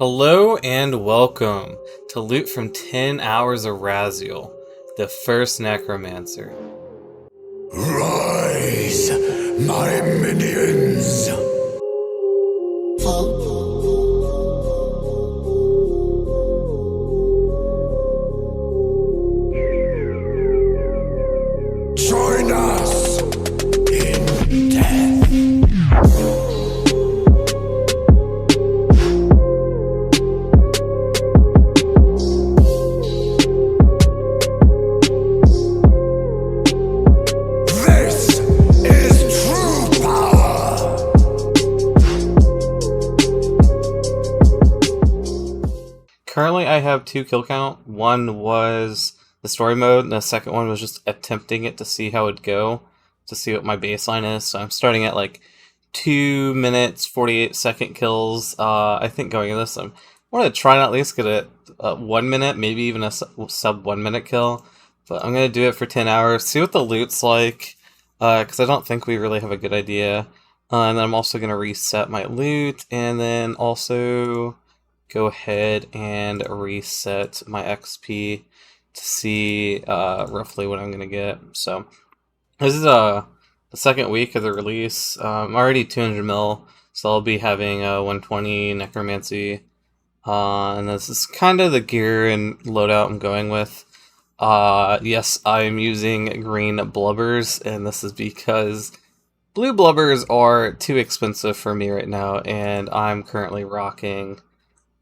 Hello and welcome to Loot from 10 Hours of Rasial, the first Necromancer. Rise, my minions! Join us in death! This is true power! Currently I have 2 kill count. One was the story mode, and the second one was just attempting it to see how it'd go, to see what my baseline is. So I'm starting at like 2 minutes, 48-second kills. I think going into this, I want to try and at least get a 1 minute, maybe even a sub 1 minute kill. But I'm going to do it for 10 hours, see what the loot's like, because I don't think we really have a good idea. And then I'm also going to reset my loot, and then also go ahead and reset my XP to see roughly what I'm going to get. So this is the second week of the release. I'm already 200 mil, so I'll be having 120 Necromancy. And this is kind of the gear and loadout I'm going with. Yes, I'm using green blubbers, and this is because blue blubbers are too expensive for me right now, and I'm currently rocking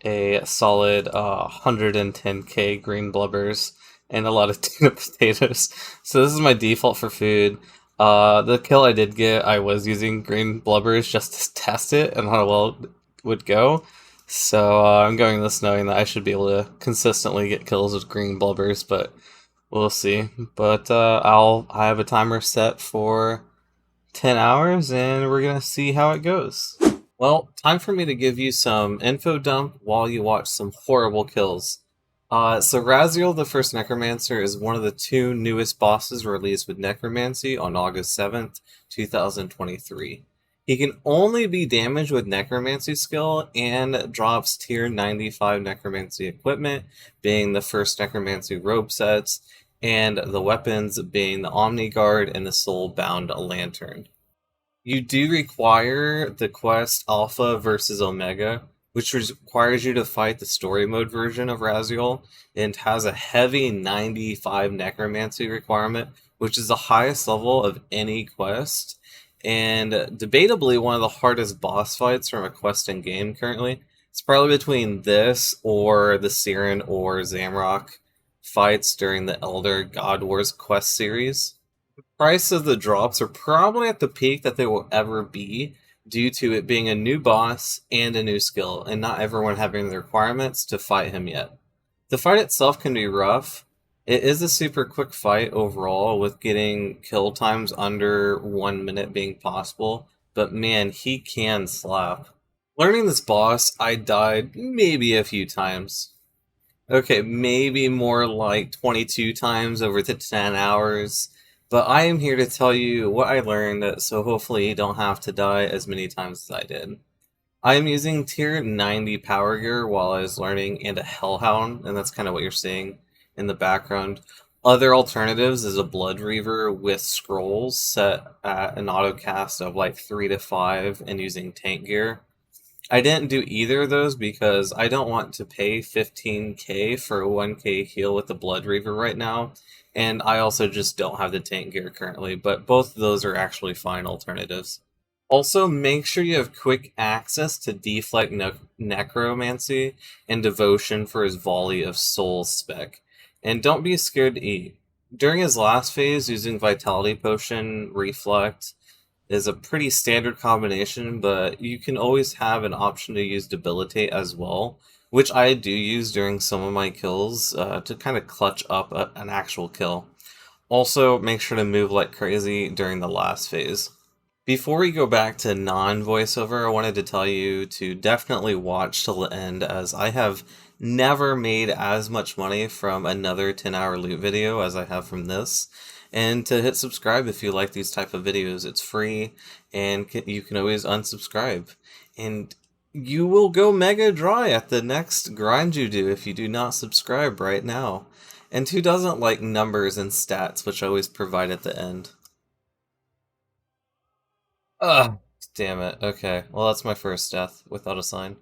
a solid 110k green blubbers and a lot of tuna potatoes. So this is my default for food. The kill I did get, I was using green blubbers just to test it and how well it would go. So I'm going this knowing that I should be able to consistently get kills with green blubbers, but we'll see. But I have a timer set for 10 hours and we're gonna see how it goes. Well, time for me to give you some info dump while you watch some horrible kills. So Rasial, the first Necromancer, is one of the 2 newest bosses released with Necromancy on August 7th, 2023. He can only be damaged with Necromancy skill and drops tier 95 Necromancy equipment, being the first Necromancy robe sets, and the weapons being the Omni Guard and the Soulbound Lantern. You do require the quest Alpha versus Omega, which requires you to fight the story mode version of Rasial, and has a heavy 95 Necromancy requirement, which is the highest level of any quest, and debatably one of the hardest boss fights from a quest in game currently. It's probably between this or the Siren or Zamrock fights during the Elder God Wars quest series. Price of the drops are probably at the peak that they will ever be, due to it being a new boss and a new skill, and not everyone having the requirements to fight him yet. The fight itself can be rough. It is a super quick fight overall, with getting kill times under 1 minute being possible, but man, he can slap. Learning this boss, I died maybe a few times. Okay, maybe more like 22 times over the 10 hours. But I am here to tell you what I learned, so hopefully you don't have to die as many times as I did. I am using tier 90 power gear while I was learning, and a Hellhound, and that's kind of what you're seeing in the background. Other alternatives is a Blood Reaver with scrolls set at an auto cast of like 3 to 5 and using tank gear. I didn't do either of those because I don't want to pay 15k for a 1k heal with the Blood Reaver right now, and I also just don't have the tank gear currently, but both of those are actually fine alternatives. Also, make sure you have quick access to Deflect Necromancy and Devotion for his Volley of Soul spec, and don't be scared to eat. During his last phase, using Vitality Potion, Reflect, is a pretty standard combination, but you can always have an option to use Debilitate as well, which I do use during some of my kills to kind of clutch up an actual kill. Also, make sure to move like crazy during the last phase. Before we go back to non-voiceover, I wanted to tell you to definitely watch till the end, as I have never made as much money from another 10-hour loot video as I have from this. And to hit subscribe if you like these type of videos. It's free, and you can always unsubscribe. And You will go mega dry at the next grind you do if you do not subscribe right now. And who doesn't like numbers and stats, which I always provide at the end? Ugh, damn it. Okay, well that's my first death without a sign.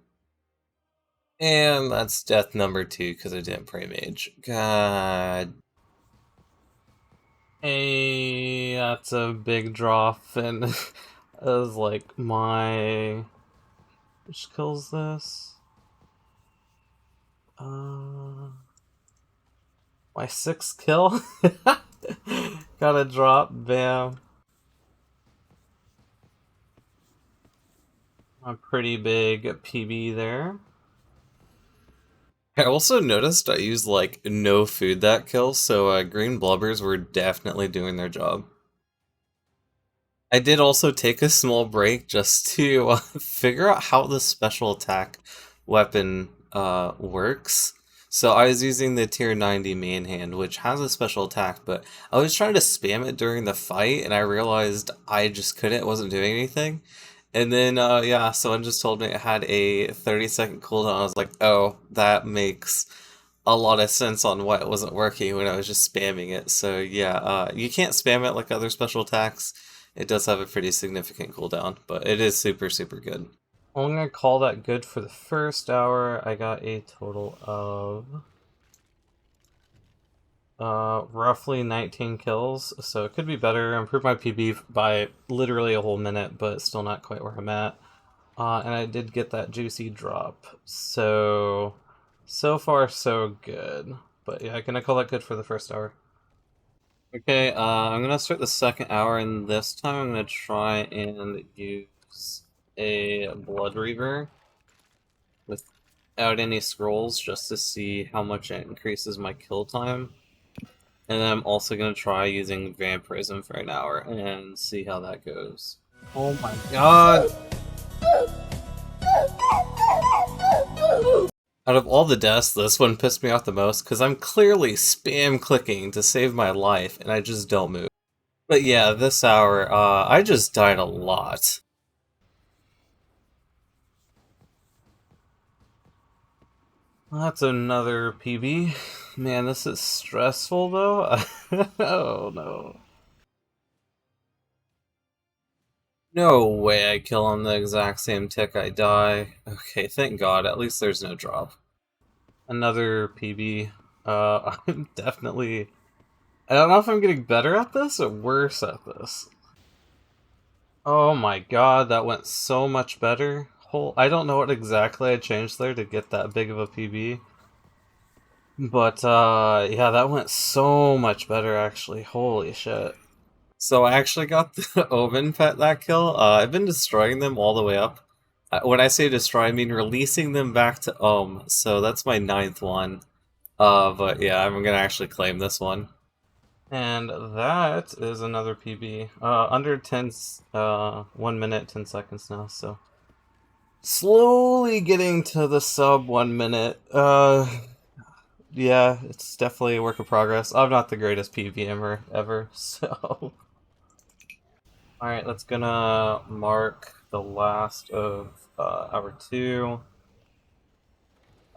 And that's death number 2 because I didn't pray mage. God. Hey, that's a big drop, and it was like my... Which kills this? My 6th kill? Got a drop, bam. A pretty big PB there. I also noticed I used like no food that kill, so green blubbers were definitely doing their job. I did also take a small break just to figure out how the special attack weapon works. So I was using the tier 90 main hand, which has a special attack, but I was trying to spam it during the fight, and I realized I just couldn't, it wasn't doing anything. And then, yeah, someone just told me it had a 30-second cooldown. I was like, oh, that makes a lot of sense on why it wasn't working when I was just spamming it. So, yeah, you can't spam it like other special attacks. It does have a pretty significant cooldown, but it is super, super good. I'm gonna call that good for the first hour. I got a total of roughly 19 kills, so it could be better. Improved my PB by literally a whole minute, but still not quite where I'm at. And I did get that juicy drop, so far so good. But yeah, can I call that good for the first hour? Okay, I'm gonna start the second hour, and this time I'm gonna try and use a Blood Reaver without any scrolls, just to see how much it increases my kill time. And then I'm also gonna try using Vampirism for an hour and see how that goes. Oh my god! Out of all the deaths, this one pissed me off the most, because I'm clearly spam clicking to save my life, and I just don't move. But yeah, this hour, I just died a lot. That's another PB. Man, this is stressful, though. Oh, no. No way I kill on the exact same tick I die. Okay, thank God, at least there's no drop. Another PB. I'm definitely... I don't know if I'm getting better at this or worse at this. Oh my god, that went so much better. I don't know what exactly I changed there to get that big of a PB. But, yeah, that went so much better, actually. Holy shit. So I actually got the Omen pet that kill. I've been destroying them all the way up. When I say destroy, I mean releasing them back to so that's my 9th one. But yeah, I'm gonna actually claim this one. And that is another PB. Under 1 minute, 10 seconds now, so... Slowly getting to the sub 1 minute. Yeah, it's definitely a work in progress. I'm not the greatest PVMer ever, so... Alright, that's gonna mark the last of hour 2.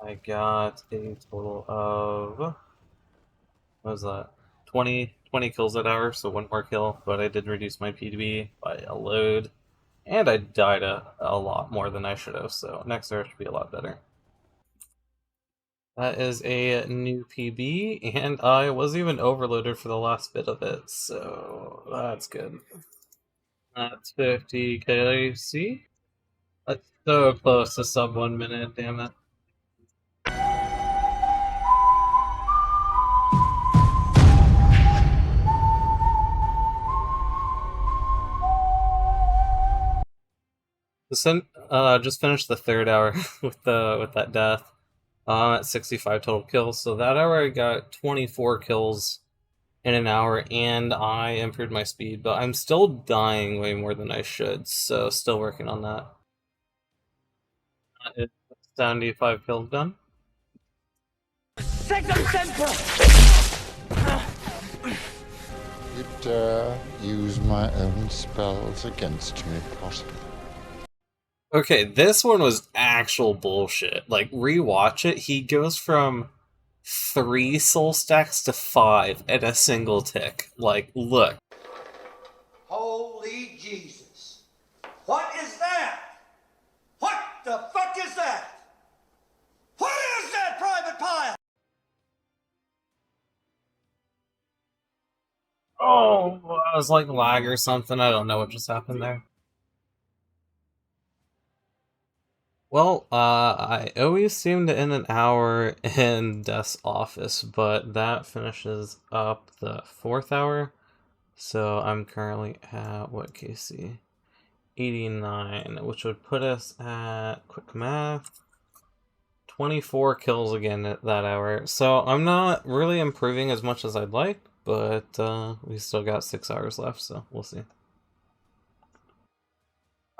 I got a total of... What was that? 20 kills that hour, so 1 more kill, but I did reduce my PB by a load. And I died a lot more than I should have, so next hour should be a lot better. That is a new PB, and I was even overloaded for the last bit of it, so that's good. That's 50 KC. That's so close to sub 1 minute, damn it. Just finished the 3rd hour with that death. I'm at 65 total kills, so that hour I got 24 kills in an hour, and I improved my speed, but I'm still dying way more than I should, so still working on that. It's 75 kills done. You dare use my own spells against me, Potter? Okay, this one was actual bullshit. Like, rewatch it, he goes from 3 soul stacks to 5 at a single tick. Like, look. Holy Jesus. What is that? What the fuck is that? What is that, Private Pile? Oh, I was like lag or something. I don't know what just happened there. Well, I always seem to end an hour in Death's office, but that finishes up the 4th hour. So I'm currently at, what, KC? 89, which would put us at, quick math, 24 kills again at that hour. So I'm not really improving as much as I'd like, but we still got 6 hours left, so we'll see.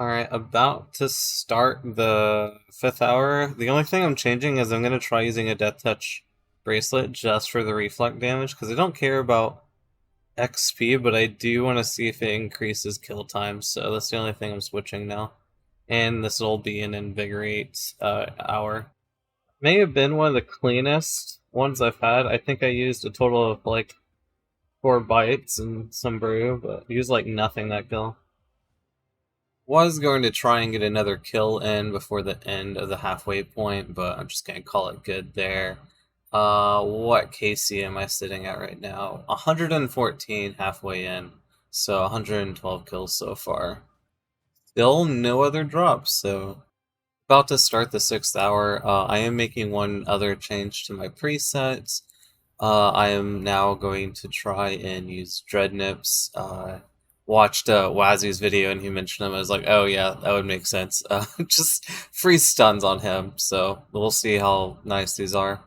Alright, about to start the 5th hour. The only thing I'm changing is I'm going to try using a Death Touch bracelet just for the reflect damage, because I don't care about XP, but I do want to see if it increases kill time, so that's the only thing I'm switching now. And this will be an Invigorate hour. May have been one of the cleanest ones I've had. I think I used a total of like 4 bites and some brew, but used like nothing that kill. Was going to try and get another kill in before the end of the halfway point, but I'm just gonna call it good there. What KC am I sitting at right now? 114 halfway in, so 112 kills so far. Still no other drops, so about to start the 6th hour. I am making one other change to my presets. I am now going to try and use Dreadnips. Watched Wazzy's video and he mentioned him. I was like, oh yeah, that would make sense. Just free stuns on him, so we'll see how nice these are.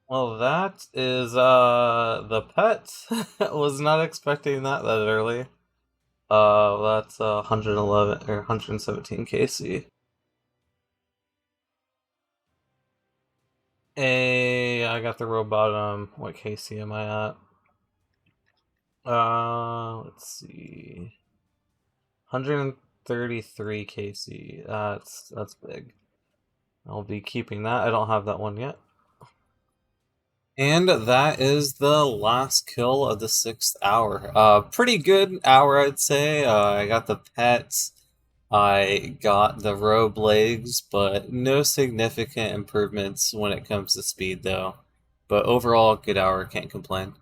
Well, that is the pet. Was not expecting that early. That's 111 or 117 KC. Hey, I got the robot. What KC am I at? Let's see. 133 KC. That's big. I'll be keeping that. I don't have that one yet. And that is the last kill of the 6th hour. Pretty good hour, I'd say. I got the pets. I got the robe legs, but no significant improvements when it comes to speed, though. But overall, good hour. Can't complain.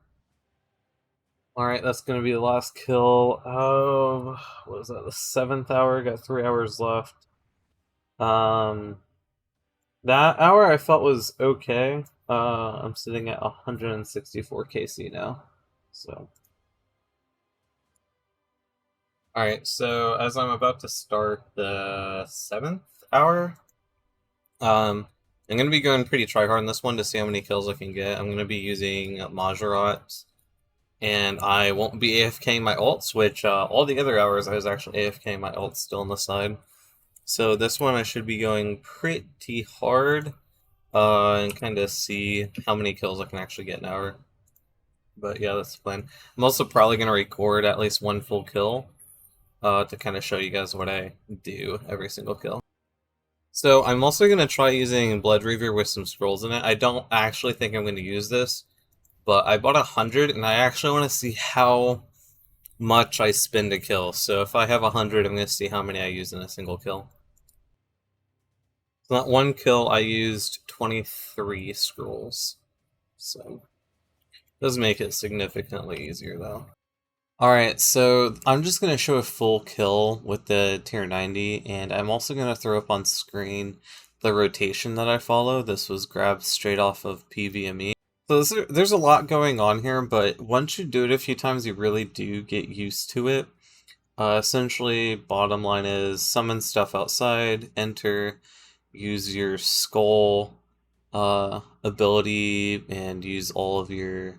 Alright, that's going to be the last kill of, what was that, the 7th hour? Got 3 hours left. That hour I felt was okay. I'm sitting at 164 KC now. So. Alright, so as I'm about to start the 7th hour, I'm going to be going pretty tryhard on this one to see how many kills I can get. I'm going to be using Majorat. And I won't be AFKing my ults, which all the other hours I was actually AFKing my ults still on the side. So this one I should be going pretty hard and kind of see how many kills I can actually get an hour. But yeah, that's the plan. I'm also probably going to record at least one full kill to kind of show you guys what I do every single kill. So I'm also going to try using Blood Reaver with some scrolls in it. I don't actually think I'm going to use this, but I bought 100, and I actually want to see how much I spend to kill. So if I have 100, I'm going to see how many I use in a single kill. So that one kill, I used 23 scrolls. So it does make it significantly easier, though. Alright, so I'm just going to show a full kill with the tier 90, and I'm also going to throw up on screen the rotation that I follow. This was grabbed straight off of PVME. So there's a lot going on here, but once you do it a few times, you really do get used to it. Essentially, bottom line is summon stuff outside, enter, use your skull ability, and use all of your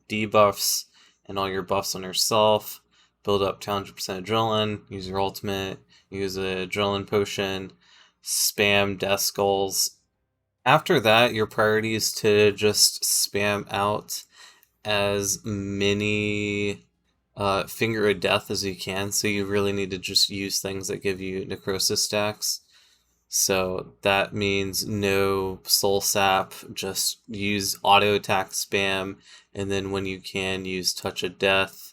debuffs and all your buffs on yourself. Build up to 100% adrenaline, use your ultimate, use a adrenaline potion, spam death skulls. After that, your priority is to just spam out as many Finger of Death as you can, so you really need to just use things that give you necrosis stacks. So that means no soul sap, just use auto attack spam, and then when you can, use Touch of Death,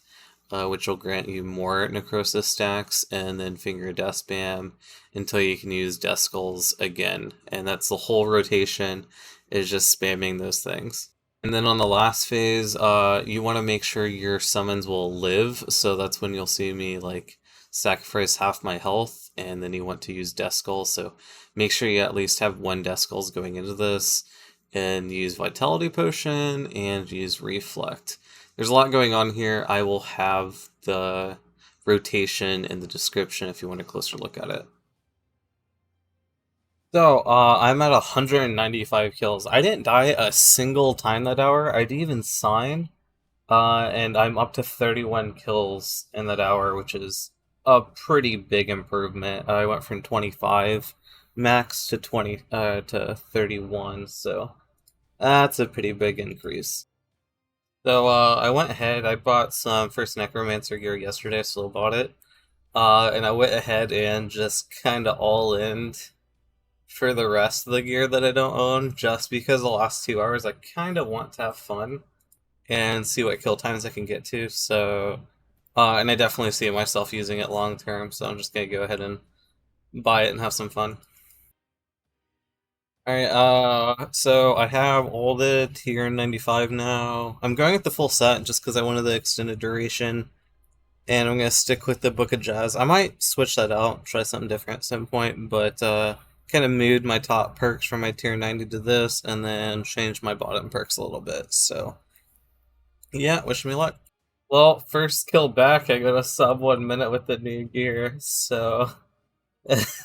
which will grant you more necrosis stacks, and then Finger of Death spam until you can use Death Skulls again. And that's the whole rotation, is just spamming those things. And then on the last phase, you want to make sure your summons will live, so that's when you'll see me like sacrifice half my health, and then you want to use Death Skull, so make sure you at least have 1 Death Skulls going into this, and use Vitality Potion, and use Reflect. There's a lot going on here. I will have the rotation in the description if you want a closer look at it. So, I'm at 195 kills. I didn't die a single time that hour. I didn't even sign. And I'm up to 31 kills in that hour, which is a pretty big improvement. I went from 25 max to 31, so that's a pretty big increase. So, I went ahead, I bought some first Necromancer gear yesterday, I still bought it. And I went ahead and just kinda all-in for the rest of the gear that I don't own, just because the last 2 hours I kind of want to have fun and see what kill times I can get to. So, and I definitely see myself using it long term, so I'm just gonna go ahead and buy it and have some fun. Alright, so I have all the tier 95 now. I'm going with the full set just because I wanted the extended duration, and I'm gonna stick with the Book of Jazz. I might switch that out, try something different at some point, but kind of moved my top perks from my tier 90 to this, and then changed my bottom perks a little bit, so yeah, wish me luck. Well, first kill back, I got a sub 1 minute with the new gear, so it's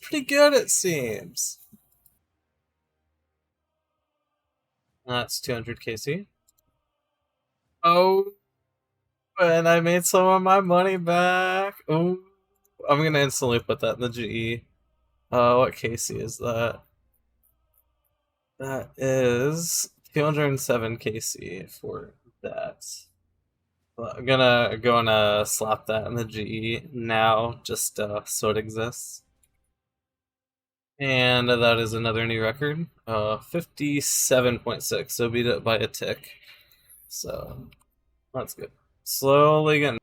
pretty good, it seems. That's 200 KC. Oh, and I made some of my money back. Oh, I'm gonna instantly put that in the GE. What KC is that? That is 207 KC for that. Well, I'm gonna slap that in the GE now, just so it exists. And that is another new record. 57.6, so beat it by a tick. So that's good. Slowly getting.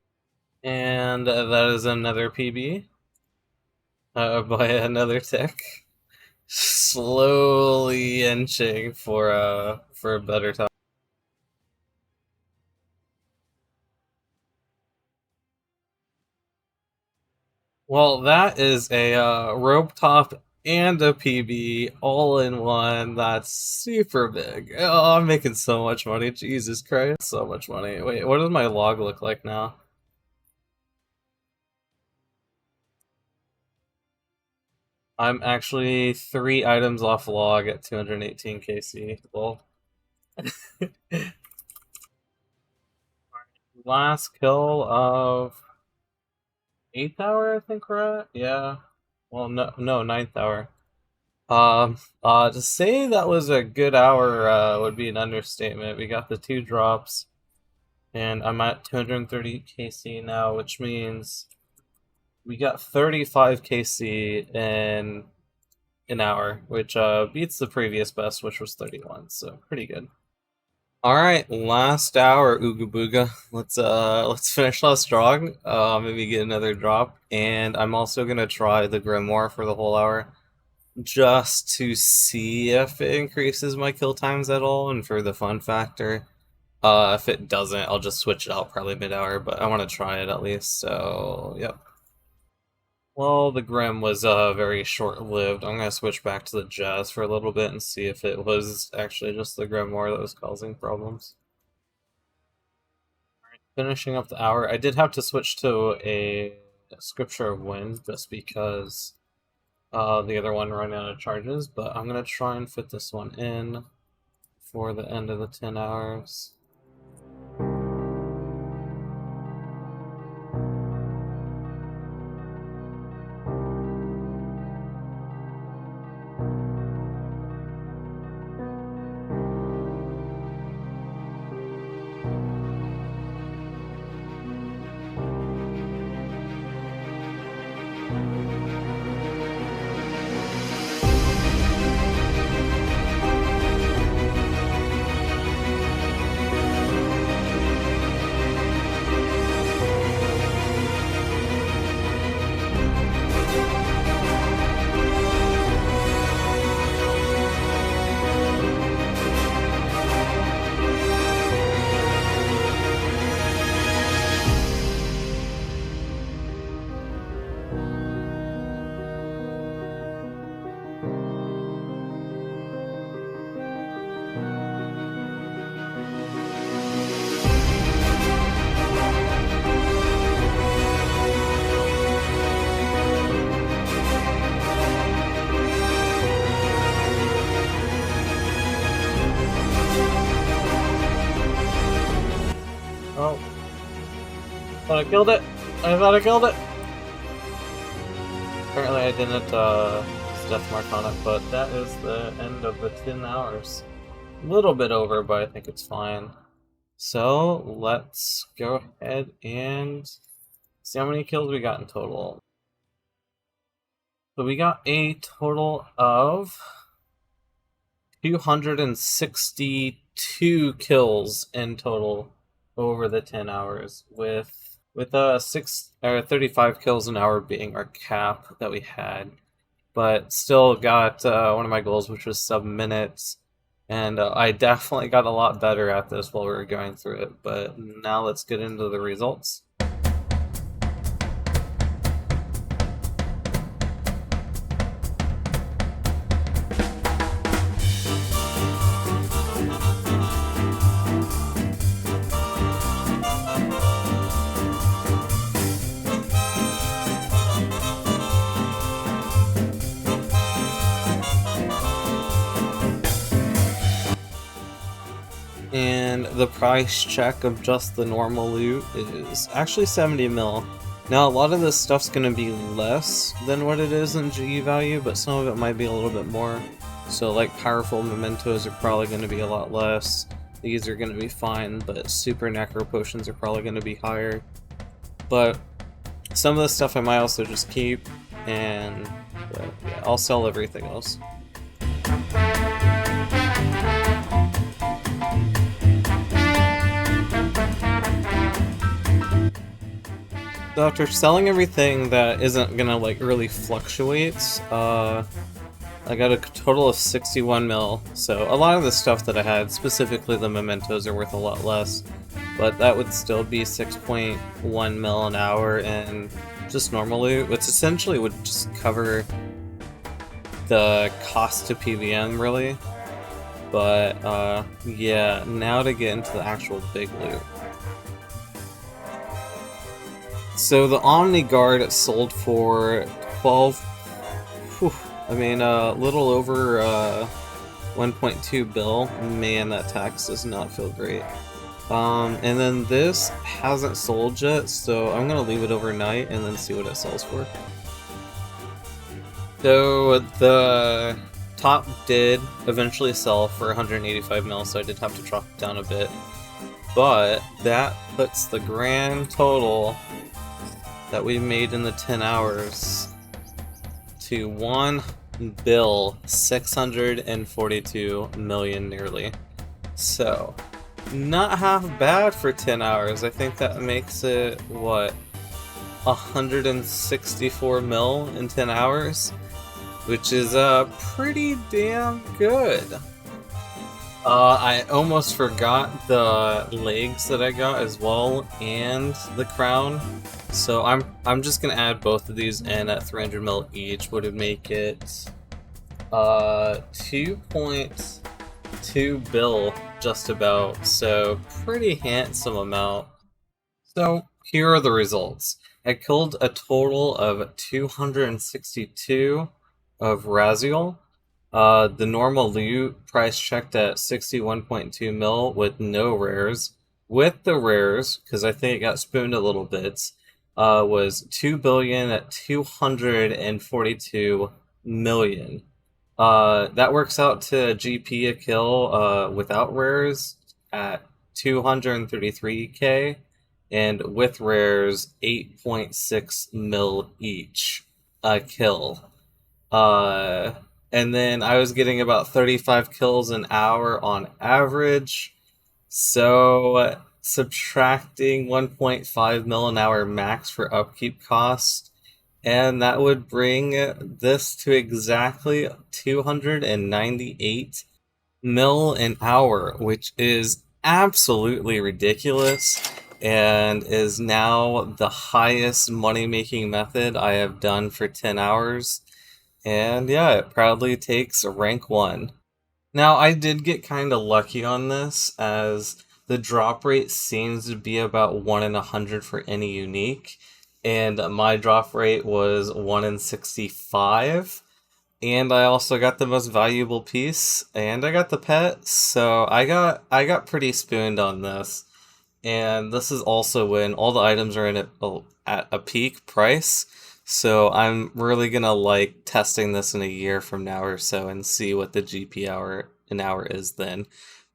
And that is another PB. By another tick. Slowly inching for a better time. Well, that is a rope top and a PB all in one. That's super big. Oh, I'm making so much money. Jesus Christ, so much money. Wait, what does my log look like now? I'm actually 3 items off log at 218 KC. Well, last kill of 8th hour, I think we're at. Yeah. Well, no, 9th hour. To say that was a good hour would be an understatement. We got the 2 drops, and I'm at 230 KC now, which means we got 35 KC in an hour, which beats the previous best, which was 31. So pretty good. All right, last hour, Ooga Booga. Let's finish last strong. Maybe get another drop, and I'm also gonna try the Grimoire for the whole hour, just to see if it increases my kill times at all, and for the fun factor. If it doesn't, I'll just switch it out probably mid-hour, but I want to try it at least. So, yep. Well, the Grim was very short-lived. I'm gonna switch back to the Jazz for a little bit and see if it was actually just the Grimoire that was causing problems. Alright, finishing up the hour. I did have to switch to a Scripture of Wind just because the other one ran out of charges, but I'm gonna try and fit this one in for the end of the 10 hours. Thought I killed it! I thought I killed it! Apparently I didn't use death mark on it, but that is the end of the 10 hours. A little bit over, but I think it's fine. So let's go ahead and see how many kills we got in total. So we got a total of 262 kills in total over the 10 hours, with 35 kills an hour being our cap that we had. But still got one of my goals, which was sub-minutes, and I definitely got a lot better at this while we were going through it. But now let's get into the results. And the price check of just the normal loot is actually 70 mil. Now, a lot of this stuff's going to be less than what it is in GE value, but some of it might be a little bit more. So, like, powerful mementos are probably going to be a lot less. These are going to be fine, but super necro potions are probably going to be higher. But some of the stuff I might also just keep, and yeah, I'll sell everything else. So after selling everything that isn't gonna like really fluctuate, I got a total of 61 mil. So a lot of the stuff that I had, specifically the mementos, are worth a lot less, but that would still be 6.1 mil an hour in just normal loot, which essentially would just cover the cost to PVM really. But yeah, now to get into the actual big loot. So the Omni Guard sold for 12, a little over 1.2 bill. Man, that tax does not feel great. And then this hasn't sold yet, so I'm gonna leave it overnight and then see what it sells for. So the top did eventually sell for 185 mil, so I did have to drop it down a bit. But that puts the grand total that we made in the 10 hours to 1,642 million nearly. So, not half bad for 10 hours. I think that makes it, what, 164 mil in 10 hours? Which is pretty damn good. I almost forgot the legs that I got as well, and the crown. So I'm just gonna add both of these in at 300 mil each, would make it 2.2 bill just about. So pretty handsome amount. So here are the results. I killed a total of 262 of Rasial. The normal loot price checked at 61.2 mil with no rares. With the rares, because I think it got spooned a little bit, was 2 billion at 242 million. That works out to GP a kill without rares at 233k, and with rares 8.6 mil each a kill. And then I was getting about 35 kills an hour on average. So subtracting 1.5 mil an hour max for upkeep cost, and that would bring this to exactly 298 mil an hour, which is absolutely ridiculous and is now the highest money-making method I have done for 10 hours. And yeah, it proudly takes rank 1. Now, I did get kind of lucky on this, as the drop rate seems to be about 1 in 100 for any unique, and my drop rate was 1 in 65. And I also got the most valuable piece, and I got the pet, so I got pretty spooned on this. and this is also when all the items are at a peak price. So I'm really gonna like testing this in a year from now or so and see what the GP hour an hour is then.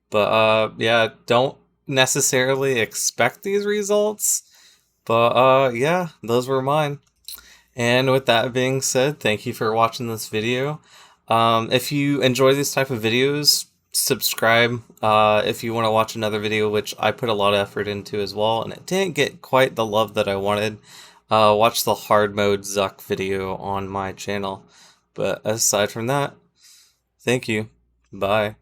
But yeah, don't necessarily expect these results. But yeah, those were mine. And with that being said, thank you for watching this video. If you enjoy these type of videos, subscribe if you want to watch another video, which I put a lot of effort into as well, and it didn't get quite the love that I wanted. Watch the hard mode Zuck video on my channel. But aside from that, thank you. Bye.